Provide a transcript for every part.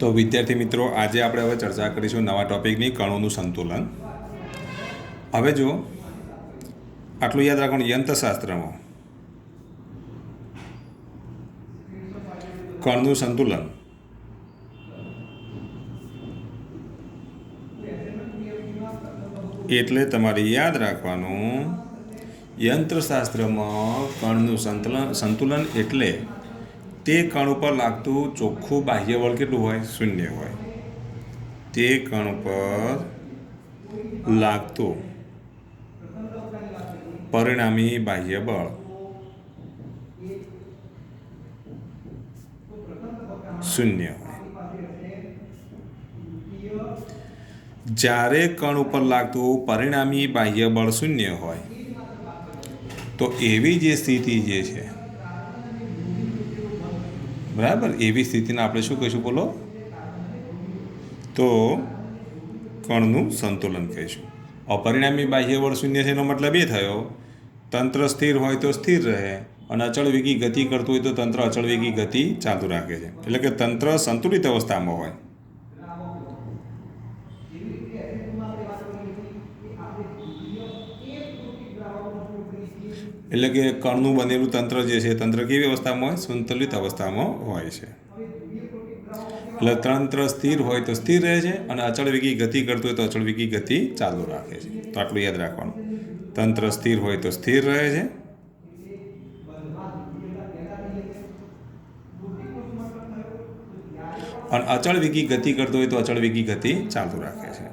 તો વિદ્યાર્થી મિત્રો, આજે આપણે હવે ચર્ચા કરીશું નવા ટોપિકની કણોનું સંતુલન. હવે જો આટલું યાદ રાખવાનું, યંત્રશાસ્ત્રમાં કણનું સંતુલન એટલે તમારે યાદ રાખવાનું, યંત્રશાસ્ત્રમાં કણનું સંતુલન એટલે તે કણ ઉપર લાગતું ચોખ્ખું બાહ્ય બળ કેટલું હોય? શૂન્ય હોય. તે કણ પર લાગતું પરિણામી બાહ્ય બળ શૂન્ય હોય. જ્યારે કણ ઉપર લાગતું પરિણામી બાહ્ય બળ શૂન્ય હોય તો એવી જે સ્થિતિ જે છે, બરાબર, એવી સ્થિતિને આપણે શું કહીશું? બોલો. તો કણનું સંતુલન કહીશું. અપરિણામી બાહ્ય બળ શૂન્ય છે એનો મતલબ એ થયો, તંત્ર સ્થિર હોય તો સ્થિર રહે અને અચળ વેગી ગતિ કરતું હોય તો તંત્ર અચળ વેગી ગતિ ચાલુ રાખે છે. એટલે કે તંત્ર સંતુલિત અવસ્થામાં હોય. એટલે કે કણનું બનેલું તંત્ર જે છે, તંત્ર કેવી અવસ્થામાં હોય? સંતુલિત અવસ્થામાં હોય છે. એટલે તંત્ર સ્થિર હોય તો સ્થિર રહે છે અને અચળ વેગી ગતિ કરતું હોય તો અચળ વેગી ગતિ ચાલુ રાખે છે. તો આટલું યાદ રાખવાનું, તંત્ર સ્થિર હોય તો સ્થિર રહે છે અને અચળ વેગી ગતિ કરતું હોય તો અચળ વેગી ગતિ ચાલુ રાખે છે.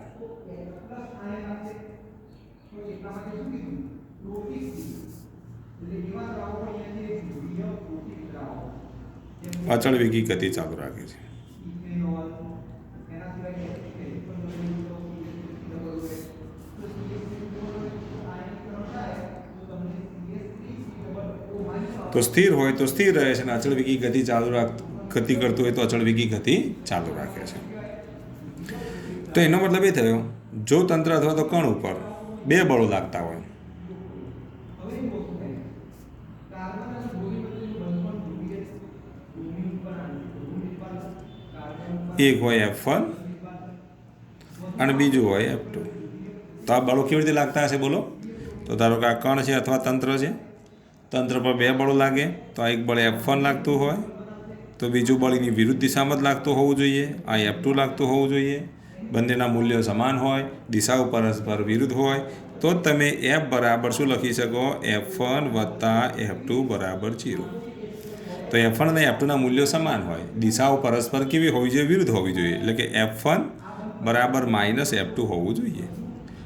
અચળ વેગી ગતિ ચાલુ રાખે છે. તો સ્થિર હોય તો સ્થિર રહે છે અને અચળ વેગી ગતિ ગતિ કરતું હોય તો અચળ વેગી ગતિ ચાલુ રાખે છે. તો એનો મતલબ એ થયો, જો તંત્ર અથવા તો કણ ઉપર બે બળો લાગતા હોય, એક હોય F1 અને બીજું હોય F2. તો આ બળો કેવી રીતે લાગતા હશે? બોલો. તો ધારો કે આ કણ છે અથવા તંત્ર છે, તંત્ર પર બે બળો લાગે તો આ એક બળ F1 લાગતું હોય તો બીજું બળ એની વિરુદ્ધ દિશામાં જ લાગતું હોવું જોઈએ, આ F2 લાગતું હોવું જોઈએ. બંનેના મૂલ્યો સમાન હોય, દિશાઓ પરસ્પર વિરુદ્ધ હોય તો જ તમે F બરાબર શું લખી શકો? F1 વત્તા F2 બરાબર 0. તો F1 અને F2ના મૂલ્યો સમાન હોય, દિશાઓ પરસ્પર કેવી હોવી જોઈએ? વિરુદ્ધ હોવી જોઈએ. એટલે કે F1 બરાબર -F2 હોવું જોઈએ.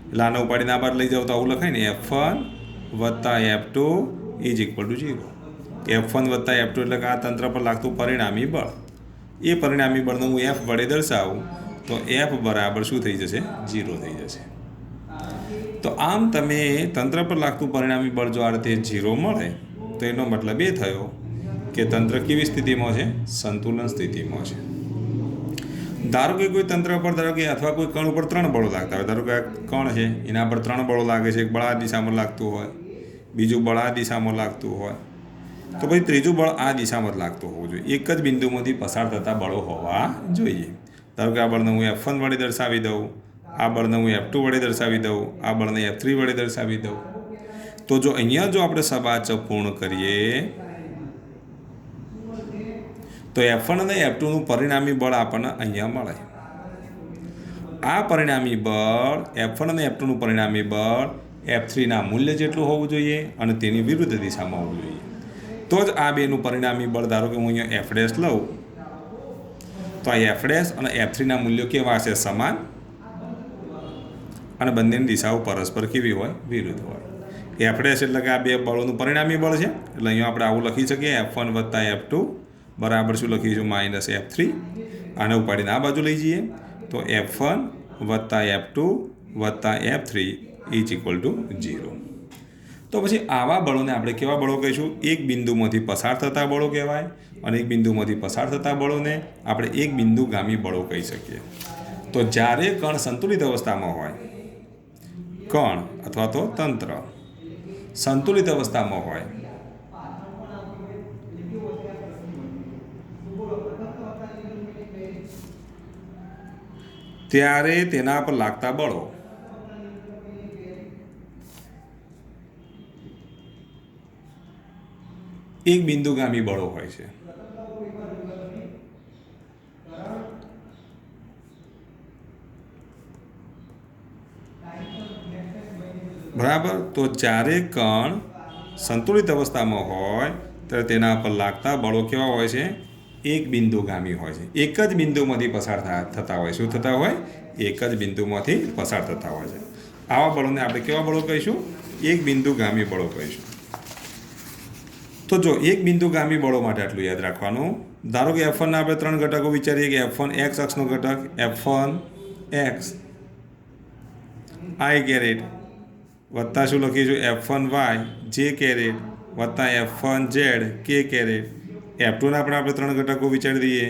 એટલે આને ઉપાડીને આ બાર લઈ જાઓ તો આવું લખાય ને, F1 વત્તા F2 is equal to 0. F1 વત્તા F2 એટલે કે આ તંત્ર પર લાગતું પરિણામી બળ. એ પરિણામી બળને હું F વડે દર્શાવું તો F બરાબર શું થઈ જશે? 0 થઈ જશે. તો આમ તમે તંત્ર પર લાગતું પરિણામી બળ જો આ રીતે 0 મળે તો એનો મતલબ એ થયો કે તંત્ર કેવી સ્થિતિમાં છે? સંતુલન સ્થિતિમાં છે. ધારો કે કોઈ તંત્ર પર, ધારો કે અથવા કોઈ કણ ઉપર 3 બળો લાગતા હોય. ધારો કે આ કણ છે, એના પર 3 બળો લાગે છે. એક બળ આ દિશામાં લાગતું હોય, બીજું બળ આ દિશામાં લાગતું હોય, તો પછી ત્રીજું બળ આ દિશામાં જ લાગતું હોવું જોઈએ. એક જ બિંદુમાંથી પસાર થતા બળો હોવા જોઈએ. ધારો કે આ બળને હું F1 વડે દર્શાવી દઉં, આ બળને હું F2 વડે દર્શાવી દઉં, આ બળને F3 વડે દર્શાવી દઉં. તો જો અહીંયા જો આપણે સબાચક પૂર્ણ કરીએ તો F1 અને F2નું પરિણામી બળ આપણને અહીંયા મળે. આ પરિણામી બળ F1 અને F2નું પરિણામી બળ F3ના મૂલ્ય જેટલું હોવું જોઈએ અને તેની વિરુદ્ધ દિશામાં હોવું જોઈએ. તો જ આ બેનું પરિણામી બળ, ધારો કે હું અહીંયા F' લઉં તો આ F' અને F3ના મૂલ્યો કેવા હશે? સમાન. અને બંનેની દિશાઓ પરસ્પર કેવી હોય? વિરુદ્ધ હોય. F' એટલે કે આ બે બળોનું પરિણામી બળ છે. એટલે અહીંયા આપણે આવું લખી શકીએ, F1 વત્તા F2 બરાબર શું લખીશું? -F3. આને ઉપાડીને આ બાજુ લઈ જઈએ તો F1 વત્તા F2 વત્તા F3 ઇઝ ઇક્વલ ટુ 0. તો પછી આવા બળોને આપણે કેવા બળો કહીશું? એક બિંદુમાંથી પસાર થતા બળો કહેવાય અને એક બિંદુમાંથી પસાર થતા બળોને આપણે એક બિંદુગામી બળો કહી શકીએ. તો જ્યારે કણ સંતુલિત અવસ્થામાં હોય, કણ અથવા તો તંત્ર સંતુલિત અવસ્થામાં હોય ત્યારે તેના પર લાગતા બળો એક બિંદુગામી બળો હોય છે. બરાબર. તો જ્યારે કણ સંતુલિત અવસ્થામાં હોય ત્યારે તેના પર લાગતા બળો કેવા હોય છે? એક બિંદુગામી હોય છે. એક જ બિંદુમાંથી પસાર થતા હોય. શું થતા હોય? એક જ બિંદુમાંથી પસાર થતા હોય છે. આવા બળોને આપણે કેવા બળો કહીશું? એક બિંદુગામી બળો કહીશું. તો જો એક બિંદુગામી બળો માટે આટલું યાદ રાખવાનું. ધારો કે F1 ના આપણે 3 ઘટકો વિચારીએ કે F1 x અક્ષનો ઘટક, F1 x i કેરેટ વત્તા શું લખીશું? F1 y j કેરેટ વત્તા F1 z k caret. F2 ના પણ આપણે 3 ઘટકો વિચારી દઈએ.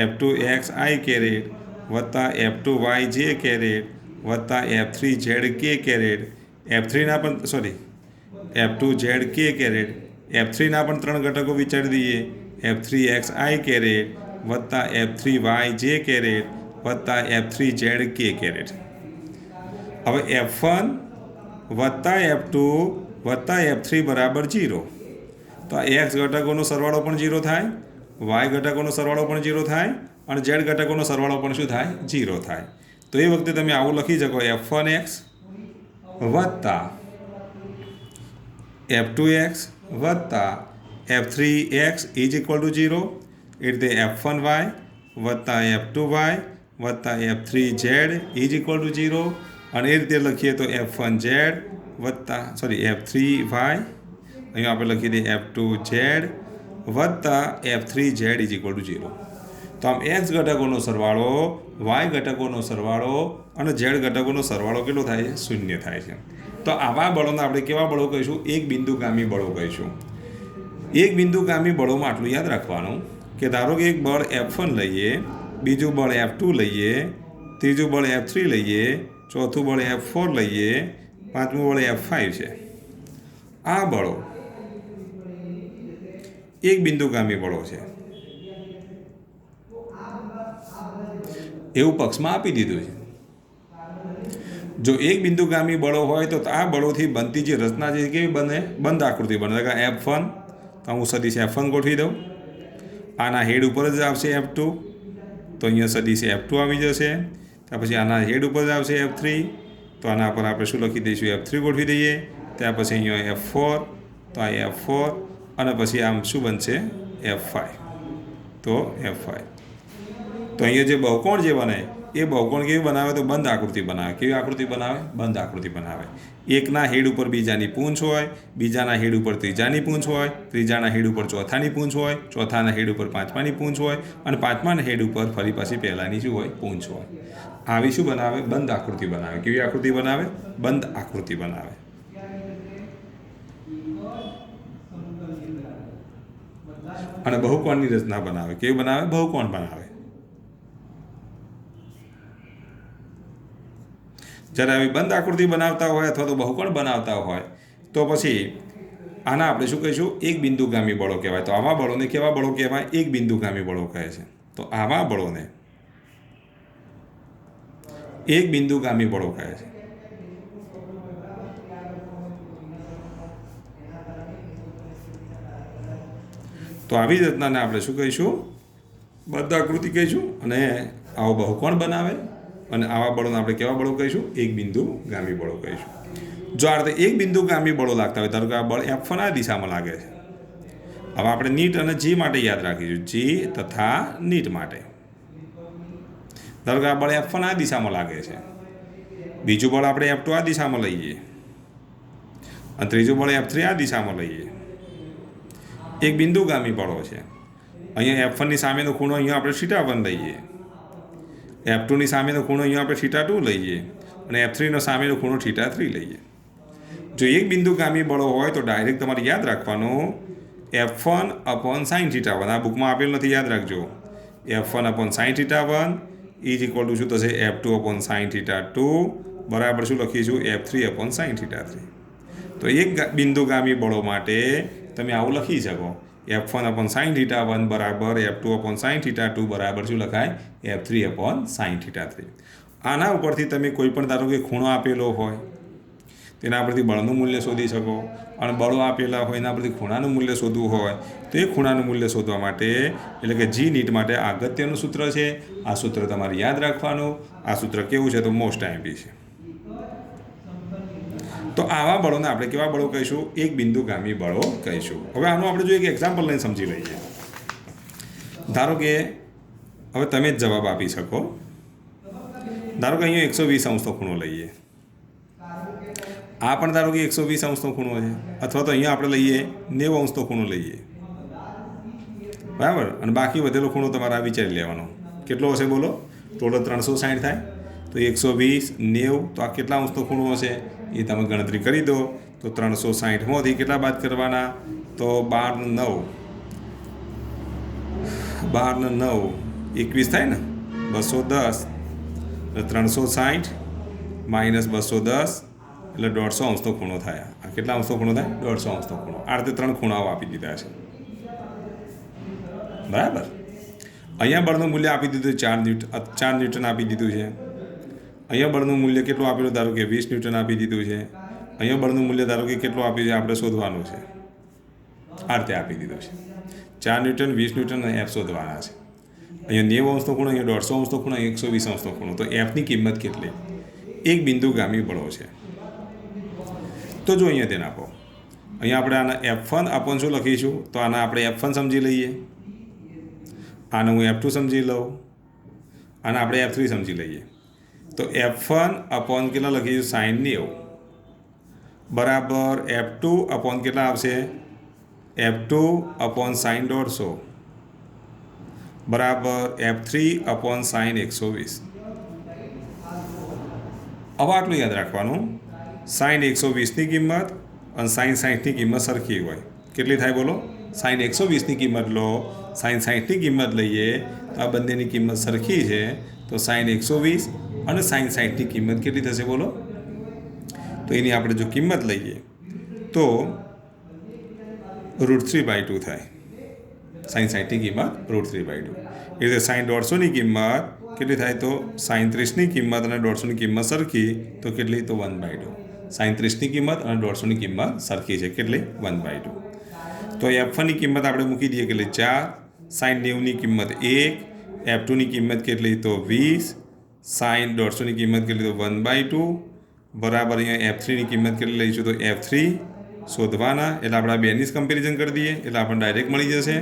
F2 x i કેરેટ વત્તા F2 y j કેરેટ વત્તા F3 z k caret. F3 ના પણ F2 z k caret. F3 ના પણ 3 ઘટકો વિચારી દઈએ. F3 x i કેરેટ વત્તા F3 y j કેરેટ વત્તા F3 z k કેરેટ. હવે F1 વત્તા F2 વત્તા F3 બરાબર 0. તો આ x ઘટકોનો સરવાળો પણ 0 થાય, y ઘટકોનો સરવાળો પણ 0 થાય અને z ઘટકોનો સરવાળો પણ શું થાય? 0 થાય. તો એ વખતે તમે આવું લખી શકો F1x વત્તા F2x વત્તા F3x ઇઝ ઇક્વલ ટુ 0. એ રીતે F1y વત્તા F2y વત્તા F3z ઇઝ ઇક્વલ ટુ 0. અને એ રીતે લખીએ તો F1z વત્તા F3y અહીંયા આપણે લખી દઈએ F2z વત્તા F3z ઇઝ ઇક્વલ ટુ 0. તો આમ x ઘટકોનો સરવાળો, y ઘટકોનો સરવાળો અને z ઘટકોનો સરવાળો કેટલો થાય છે? 0 થાય છે. તો આવા બળોને આપણે કેવા બળો કહીશું? એક બિંદુગામી બળો કહીશું. એક બિંદુગામી બળોમાં આટલું યાદ રાખવાનું કે ધારો કે એક બળ F1 લઈએ, બીજું બળ F2 લઈએ, ત્રીજું બળ F3 લઈએ, ચોથું બળ F4 લઈએ, પાંચમું બળ F5 છે. આ બળો એક બિંદુગામી બળો છે એવું પક્ષમાં આપી દીધું છે. જો એક બિંદુગામી બળો હોય તો આ બળોથી બનતી જે રચના છે કેવી બને? બંધ આકૃતિ બને. F1 તો હું સદિશ F1 ગોઠવી દઉં. આના હેડ ઉપર જ આવશે F2 તો અહીંયા સદિશ F2 આવી જશે. ત્યાર પછી આના હેડ ઉપર જ આવશે F3 તો આના પર આપણે શું લખી દઈશું? F3 ગોઠવી દઈએ. ત્યાર પછી અહીંયા F4 તો આ F4 અને પછી આમ શું બનશે? F5 તો F5. તો અહીંયા જે બહુકોણ જે બને એ બહુકોણ કેવી બનાવે? તો બંધ આકૃતિ બનાવે. કેવી આકૃતિ બનાવે? બંધ આકૃતિ બનાવે. એકના હેડ ઉપર બીજાની પૂંછ હોય, બીજાના હેડ ઉપર ત્રીજાની પૂંછ હોય, ત્રીજાના હેડ ઉપર ચોથાની પૂંછ હોય, ચોથાના હેડ ઉપર પાંચમાની પૂંછ હોય અને પાંચમાના હેડ ઉપર ફરી પાછી પહેલાની શું હોય? પૂંછ હોય. આવી શું બનાવે? બંધ આકૃતિ બનાવે. કેવી આકૃતિ બનાવે? બંધ આકૃતિ બનાવે. અને બહુકોણની રચના બનાવે. કેવી બનાવે? બહુકોણ બનાવે. જ્યારે આવી બંધ આકૃતિ બનાવતા હોય અથવા તો બહુકોણ બનાવતા હોય તો પછી આના આપણે શું કહીશું? એક બિંદુગામી બળો કહેવાય. તો આવા બળોને કેવા બળો કહેવાય? એક બિંદુગામી બળો કહે છે. તો આવા બળોને એક બિંદુગામી બળો કહે છે. તો આવી રચનાને આપણે શું કહીશું? બંધ આકૃતિ કહીશું. અને આવો બહુકોણ બનાવે અને આવા બળોને આપણે કેવા બળો કહીશું? એક બિંદુગામી બળો કહીશું. જો આ રીતે એક બિંદુગામી બળો લાગતા હોય, ધારો કે આ બળ F1 આ દિશામાં લાગે છે. હવે આપણે નીટ અને જી માટે યાદ રાખીશું. જી તથા નીટ માટે. ધારો કે આ બળ F1 આ દિશામાં લાગે છે, બીજું બળ આપણે F2 આ દિશામાં લઈએ અને ત્રીજું બળ F3 આ દિશામાં લઈએ. એક બિંદુગામી બળો છે. અહીંયા F1 ની સામેનો ખૂણો અહીંયા આપણે θ1 લઈએ, F2 ની સામેનો ખૂણો અહીંયા આપણે θ2 લઈએ અને F3 નો સામેનો ખૂણો θ3 લઈએ. જો એક બિંદુગામી બળો હોય તો ડાયરેક્ટ તમારે યાદ રાખવાનું F1/sin θ1. આ બુકમાં આપેલ નથી, યાદ રાખજો. F1/sin θ1 ઇઝ ઇક્વલ ટુ શું થશે? F2/sin θ2 બરાબર શું લખીશું? F3/sin θ3. તો એક બિંદુગામી બળો માટે તમે આવું લખી શકો F1/sin θ1 બરાબર F2/sin θ2 બરાબર શું લખાય? F3/sin θ3. આના ઉપરથી તમે કોઈ પણ ધારો કે ખૂણો આપેલો હોય તેના પરથી બળનું મૂલ્ય શોધી શકો, અને બળો આપેલા હોય એના પરથી ખૂણાનું મૂલ્ય શોધવું હોય તો એ ખૂણાનું મૂલ્ય શોધવા માટે એટલે કે જી નીટ માટે અગત્યનું સૂત્ર છે. આ સૂત્ર તમારે યાદ રાખવાનું. આ સૂત્ર કેવું છે તો મોસ્ટ આઈએમપી છે. તો આવા બળોને આપણે કેવા બળો કહીશું? એક બિંદુગામી બળો કહીશું. હવે આનું આપણે જો એક એક્ઝામ્પલ લઈને સમજી લઈએ. ધારો કે હવે તમે જ જવાબ આપી શકો. ધારો કે અહીંયા 120 અંશનો ખૂણો લઈએ. આ પણ ધારો કે 120 અંશનો ખૂણો છે, અથવા તો અહીંયા આપણે લઈએ 90 અંશનો ખૂણો લઈએ, બરાબર. અને બાકી વધેલો ખૂણો તમારે આ વિચારી લેવાનો કેટલો હશે બોલો. ટોટલ 360 થાય તો 120 90 તો આ કેટલા અંશનો ખૂણો હશે એ તમે ગણતરી કરી દો. તો 360માંથી કેટલા બાદ કરવાના? તો 12 ને 9 21 થાય ને. 210 360 માઇનસ 210 એટલે 150 અંશનો ખૂણો થાય. આ કેટલા અંશનો ખૂણો થાય? 150 અંશનો ખૂણો. આ રીતે 3 ખૂણાઓ આપી દીધા છે, બરાબર. અહીંયા બળનું મૂલ્ય આપી દીધું 4 ન્યૂટન આપી દીધું છે. અહીંયા બળનું મૂલ્ય કેટલું આપેલું? ધારો કે 20 ન્યૂટન આપી દીધું છે. અહીંયા બળનું મૂલ્ય ધારો કે કેટલું આપ્યું છે આપણે શોધવાનું છે. આ રીતે આપી દીધું છે. 4 ન્યૂટન 20 ન્યૂટન અને એફ શોધવાના છે. અહીંયા 90 અંશનો ખૂણો, અહીંયા 150 અંશનો ખૂણો, 120 અંશનો ખૂણો. તો એફની કિંમત કેટલી? એક બિંદુગામી બળો છે. તો જો અહીંયા ધ્યાન આપો. અહીંયા આપણે આના F1 અપોન શું લખીશું? તો આના આપણે F1 સમજી લઈએ. આને હું F2 સમજી લઉં. આને આપણે F3 સમજી લઈએ. તો F1 અપોન કેટલા લખીશું? sin 90 બરાબર F2 અપોન કેટલા આવશે? F2 અપોન sin 150 બરાબર F3 અપોન sin 120. હવે આટલું યાદ રાખવાનું, sin 120ની કિંમત અને sin 60ની કિંમત સરખી હોય. કેટલી થાય બોલો? sin 120ની કિંમત લો, sin 60ની કિંમત લઈએ તો આ બંનેની કિંમત સરખી છે. તો sin 120 અને sin 60ની કિંમત કેટલી થશે બોલો? તો એની આપણે જો કિંમત લઈએ તો √3/2 થાય. sin 60ની કિંમત √3/2. એ રીતે sin 150ની કિંમત કેટલી થાય? તો sin 30ની કિંમત અને 150ની કિંમત સરખી તો કેટલી? તો 1/2. sin 30ની કિંમત અને 150ની કિંમત સરખી છે. કેટલી? 1/2. તો F1ની કિંમત આપણે મૂકી દઈએ કેટલી? 4. sin 90ની કિંમત 1. F2ની કિંમત કેટલી? તો 20. sin 150ની કિંમત કેટલી? તો 1/2 બરાબર. અહીંયા F3ની કિંમત કેટલી લઈશું? તો F3 શોધવાના. એટલે આપણે આ બેની જ કમ્પેરિઝન કરી દઈએ એટલે આપણને ડાયરેક્ટ મળી જશે.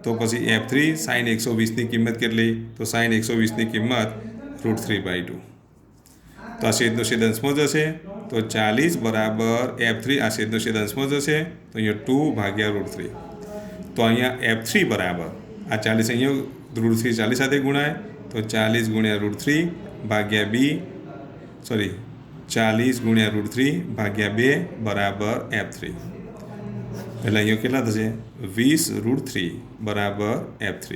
તો પછી F3 sin 120ની કિંમત કેટલી? તો sin 120ની કિંમત √3/2. તો આ છેદનો છેદ અંશમાં જશે તો 40 બરાબર F3. આ છેદનો છેદ અંશમાં જશે તો અહીંયા 2/√3. તો અહીંયા F3 બરાબર આ 40 અહીંયા √3 40 સાથે ગુણાય તો 40 ગુણ્યા √3 ભાગ્યા 40 ગુણ્યા √3/2 બરાબર F3. એટલે અહીંયા કેટલા થશે? 20 √3 બરાબર F3.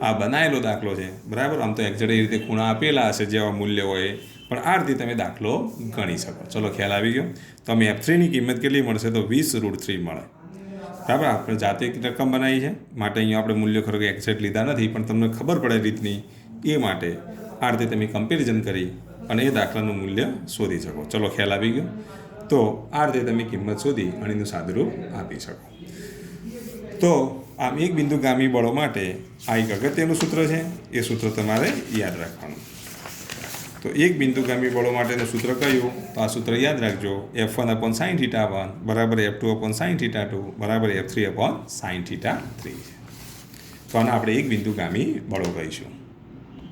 આ બનાવેલો દાખલો છે, બરાબર. આમ તો એક્ઝેક્ટ એ રીતે ખૂણા આપેલા હશે જેવા મૂલ્ય હોય, પણ આ રીતે તમે દાખલો ગણી શકો. ચલો, ખ્યાલ આવી ગયો. તો અમે F3ની કિંમત કેટલી મળશે? તો 20 √3 મળે, બરાબર. આપણે જાતે એક રકમ બનાવી છે માટે અહીંયા આપણે મૂલ્યો ખરેખર એક્ઝેક્ટ લીધા નથી, પણ તમને ખબર પડે રીતની એ માટે આ રીતે તમે કમ્પેરિઝન કરી અને એ દાખલાનું મૂલ્ય શોધી શકો. ચલો, ખ્યાલ આવી ગયો. તો આ રીતે તમે કિંમત શોધી અને એનું સાદુરૂપ આપી શકો. તો આમ એક બિંદુગામી બળો માટે આ એક અગત્યનું સૂત્ર છે. એ સૂત્ર તમારે યાદ રાખવાનું. તો એક બિંદુગામી બળો માટેનું સૂત્ર કયું? તો આ સૂત્ર યાદ રાખજો. F1 અપોન sin θ1 બરાબર F2 અપોન sin θ2 બરાબર F3 અપોન sin θ3 છે. તો આને આપણે એક બિંદુગામી બળો કહીશું.